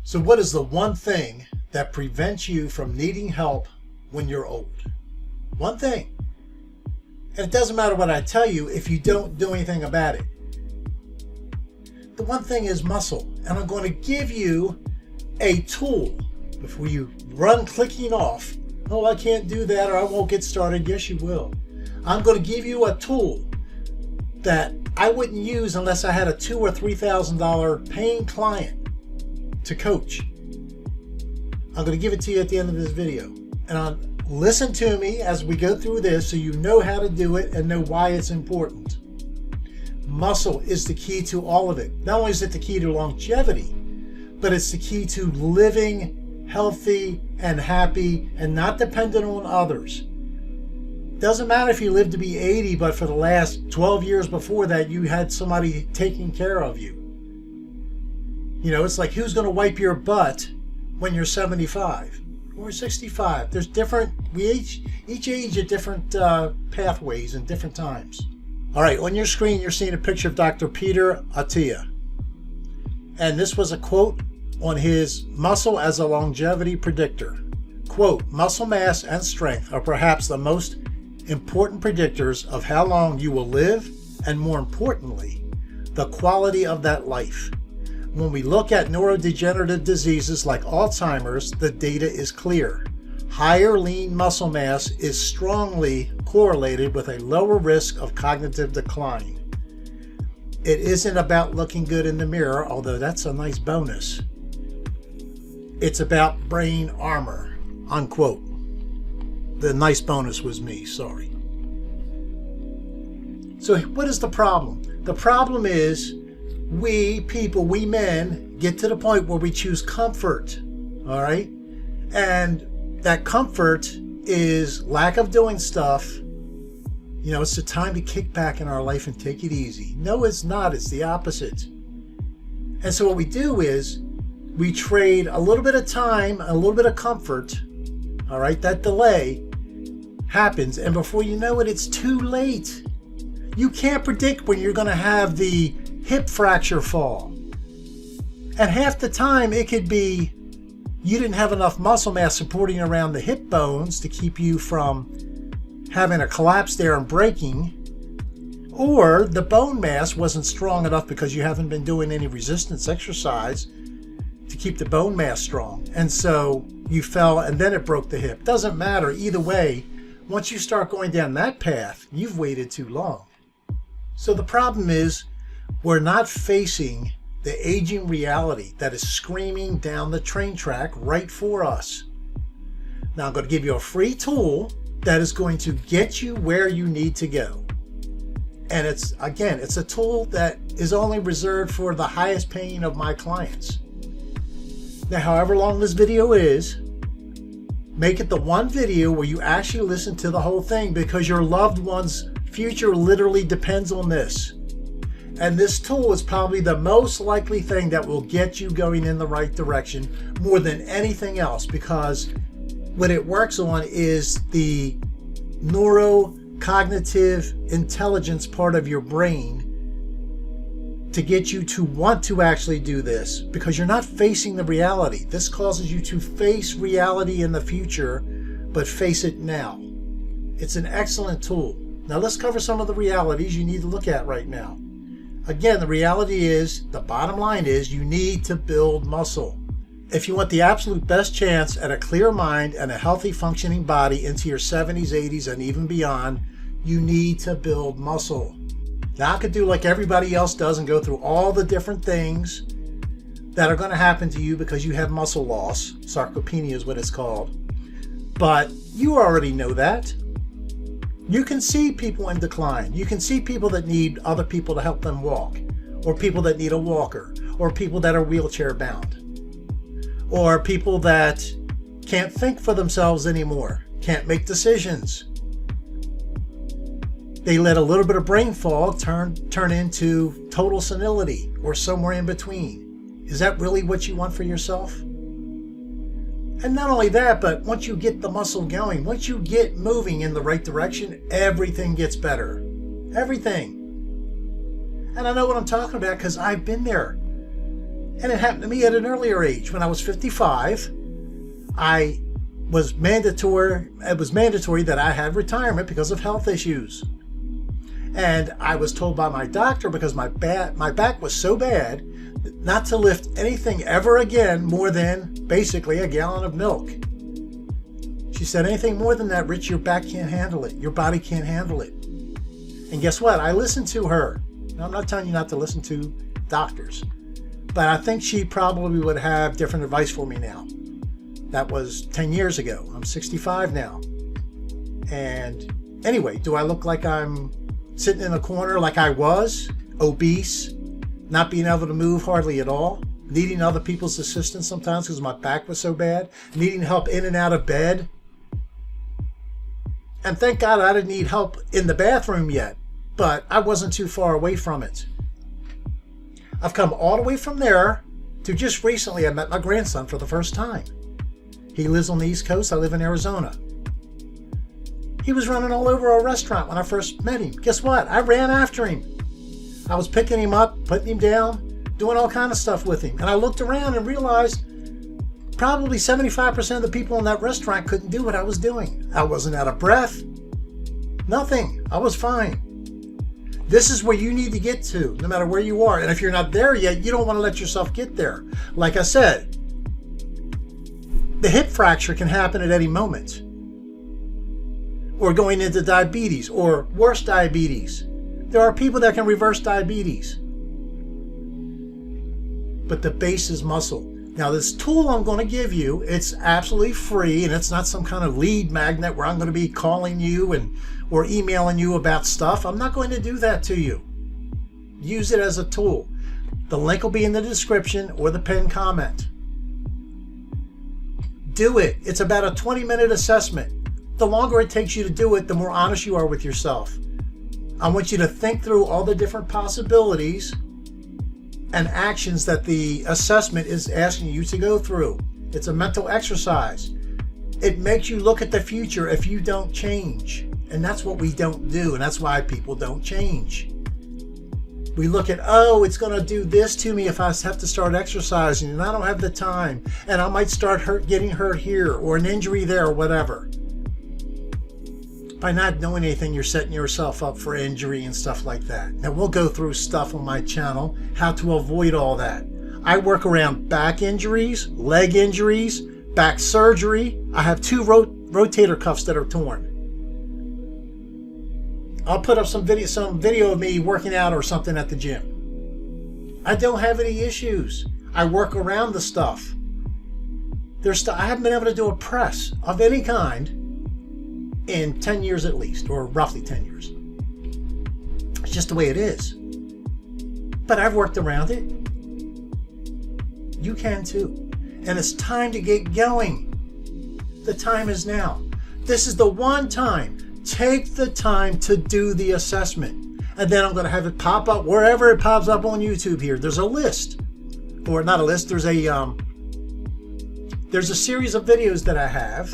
So what is the one thing that prevents you from needing help when you're old? One thing. And it doesn't matter what I tell you if you don't do anything about it. The one thing is muscle. And I'm going to give you a tool before you run clicking off. Oh, I can't do that or I won't get started. Yes, you will. I'm going to give you a tool that I wouldn't use unless I had a $2,000 or $3,000 paying client to coach. I'm going to give it to you at the end of this video. And listen to me as we go through this so you know how to do it and know why it's important. Muscle is the key to all of it. Not only is it the key to longevity, but it's the key to living healthy and happy and not dependent on others. Doesn't matter if you live to be 80, but for the last 12 years before that, you had somebody taking care of you. You know, it's like, who's going to wipe your butt when you're 75 or 65? There's different, each age at different pathways and different times. All right, on your screen, you're seeing a picture of Dr. Peter Attia. And this was a quote on his Muscle as a Longevity Predictor. Quote, muscle mass and strength are perhaps the most important predictors of how long you will live and, more importantly, the quality of that life. When we look at neurodegenerative diseases like Alzheimer's, the data is clear. Higher lean muscle mass is strongly correlated with a lower risk of cognitive decline. It isn't about looking good in the mirror, although that's a nice bonus. It's about brain armor, unquote. The nice bonus was me, sorry. So what is the problem? The problem is we people, we men, get to the point where we choose comfort, all right? And that comfort is lack of doing stuff. You know, it's the time to kick back in our life and take it easy. No, it's not. It's the opposite. And so what we do is we trade a little bit of time, a little bit of comfort, all right? That delay happens, and before you know it, it's too late. You can't predict when you're going to have the hip fracture fall. And half the time it could be you didn't have enough muscle mass supporting around the hip bones to keep you from having a collapse there and breaking, or the bone mass wasn't strong enough because you haven't been doing any resistance exercise to keep the bone mass strong. And so you fell and then it broke the hip. Doesn't matter. Either way, once you start going down that path, you've waited too long. So the problem is we're not facing the aging reality that is screaming down the train track right for us. Now I'm going to give you a free tool that is going to get you where you need to go. And it's a tool that is only reserved for the highest paying of my clients. Now, however long this video is, make it the one video where you actually listen to the whole thing, because your loved one's future literally depends on this. And this tool is probably the most likely thing that will get you going in the right direction more than anything else, because what it works on is the neurocognitive intelligence part of your brain to get you to want to actually do this, because you're not facing the reality. This causes you to face reality in the future, but face it now. It's an excellent tool. Now let's cover some of the realities you need to look at right now. Again, the reality is, the bottom line is, you need to build muscle. If you want the absolute best chance at a clear mind and a healthy functioning body into your 70s, 80s, and even beyond, you need to build muscle. Now I could do like everybody else does and go through all the different things that are going to happen to you because you have muscle loss. Sarcopenia is what it's called. But you already know that. You can see people in decline. You can see people that need other people to help them walk, or people that need a walker, or people that are wheelchair bound, or people that can't think for themselves anymore, can't make decisions. They let a little bit of brain fog turn into total senility or somewhere in between. Is that really what you want for yourself? And not only that, but once you get the muscle going, once you get moving in the right direction, everything gets better. Everything. And I know what I'm talking about because I've been there. And it happened to me at an earlier age. When I was 55, it was mandatory that I had retirement because of health issues. And I was told by my doctor, because my back was so bad, not to lift anything ever again more than basically a gallon of milk. She said, anything more than that, Rich, your back can't handle it. Your body can't handle it. And guess what? I listened to her. Now, I'm not telling you not to listen to doctors, but I think she probably would have different advice for me now. That was 10 years ago. I'm 65 now. And anyway, do I look like I'm sitting in a corner like I was, obese, not being able to move hardly at all, needing other people's assistance sometimes because my back was so bad, needing help in and out of bed? And thank God I didn't need help in the bathroom yet, but I wasn't too far away from it. I've come all the way from there to just recently I met my grandson for the first time. He lives on the East Coast. I live in Arizona. He was running all over our restaurant when I first met him. Guess what? I ran after him. I was picking him up, putting him down, doing all kind of stuff with him. And I looked around and realized probably 75% of the people in that restaurant couldn't do what I was doing. I wasn't out of breath. Nothing. I was fine. This is where you need to get to, no matter where you are. And if you're not there yet, you don't want to let yourself get there. Like I said, the hip fracture can happen at any moment. Or going into diabetes, or worse, diabetes. There are people that can reverse diabetes. But the base is muscle. Now, this tool I'm going to give you, it's absolutely free, and it's not some kind of lead magnet where I'm going to be calling you or emailing you about stuff. I'm not going to do that to you. Use it as a tool. The link will be in the description or the pinned comment. Do it. It's about a 20-minute assessment. The longer it takes you to do it, the more honest you are with yourself. I want you to think through all the different possibilities and actions that the assessment is asking you to go through. It's a mental exercise. It makes you look at the future if you don't change. And that's what we don't do, and that's why people don't change. We look at, oh, it's going to do this to me if I have to start exercising, and I don't have the time, and I might start getting hurt here, or an injury there, or whatever. By not knowing anything, you're setting yourself up for injury and stuff like that. Now, we'll go through stuff on my channel, how to avoid all that. I work around back injuries, leg injuries, back surgery. I have 2 rotator cuffs that are torn. I'll put up some video of me working out or something at the gym. I don't have any issues. I work around the stuff. I haven't been able to do a press of any kind in 10 years at least, or roughly 10 years. It's just the way it is. But I've worked around it. You can too. And it's time to get going. The time is now. This is the one time. Take the time to do the assessment. And then I'm going to have it pop up wherever it pops up on YouTube here. There's a list. Or not a list, there's a series of videos that I have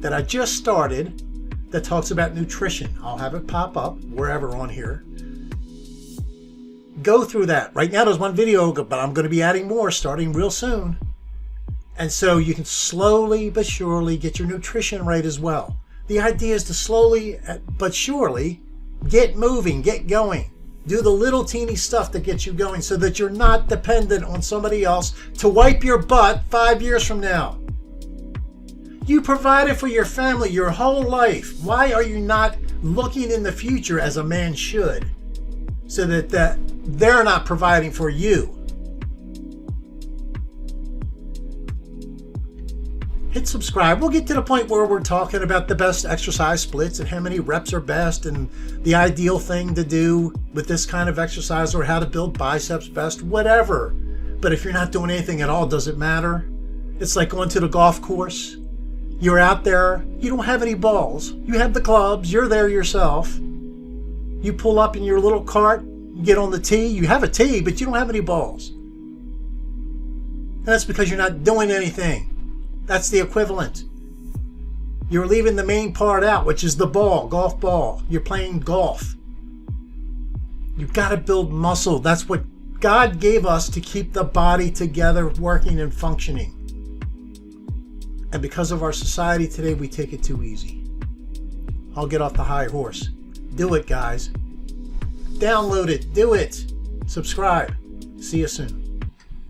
that I just started that talks about nutrition. I'll have it pop up wherever on here. Go through that. Right now there's one video, but I'm going to be adding more starting real soon. And so you can slowly but surely get your nutrition right as well. The idea is to slowly but surely get moving, get going. Do the little teeny stuff that gets you going so that you're not dependent on somebody else to wipe your butt 5 years from now. You provided for your family your whole life. Why are you not looking in the future as a man should so that they're not providing for you? Hit subscribe. We'll get to the point where we're talking about the best exercise splits and how many reps are best and the ideal thing to do with this kind of exercise or how to build biceps best, whatever. But if you're not doing anything at all, does it matter? It's like going to the golf course. You're out there. You don't have any balls. You have the clubs. You're there yourself. You pull up in your little cart. You get on the tee. You have a tee, but you don't have any balls. And that's because you're not doing anything. That's the equivalent. You're leaving the main part out, which is the ball, golf ball. You're playing golf. You've got to build muscle. That's what God gave us to keep the body together, working and functioning. And because of our society today, we take it too easy. I'll get off the high horse. Do it, guys. Download it. Do it. Subscribe. See you soon.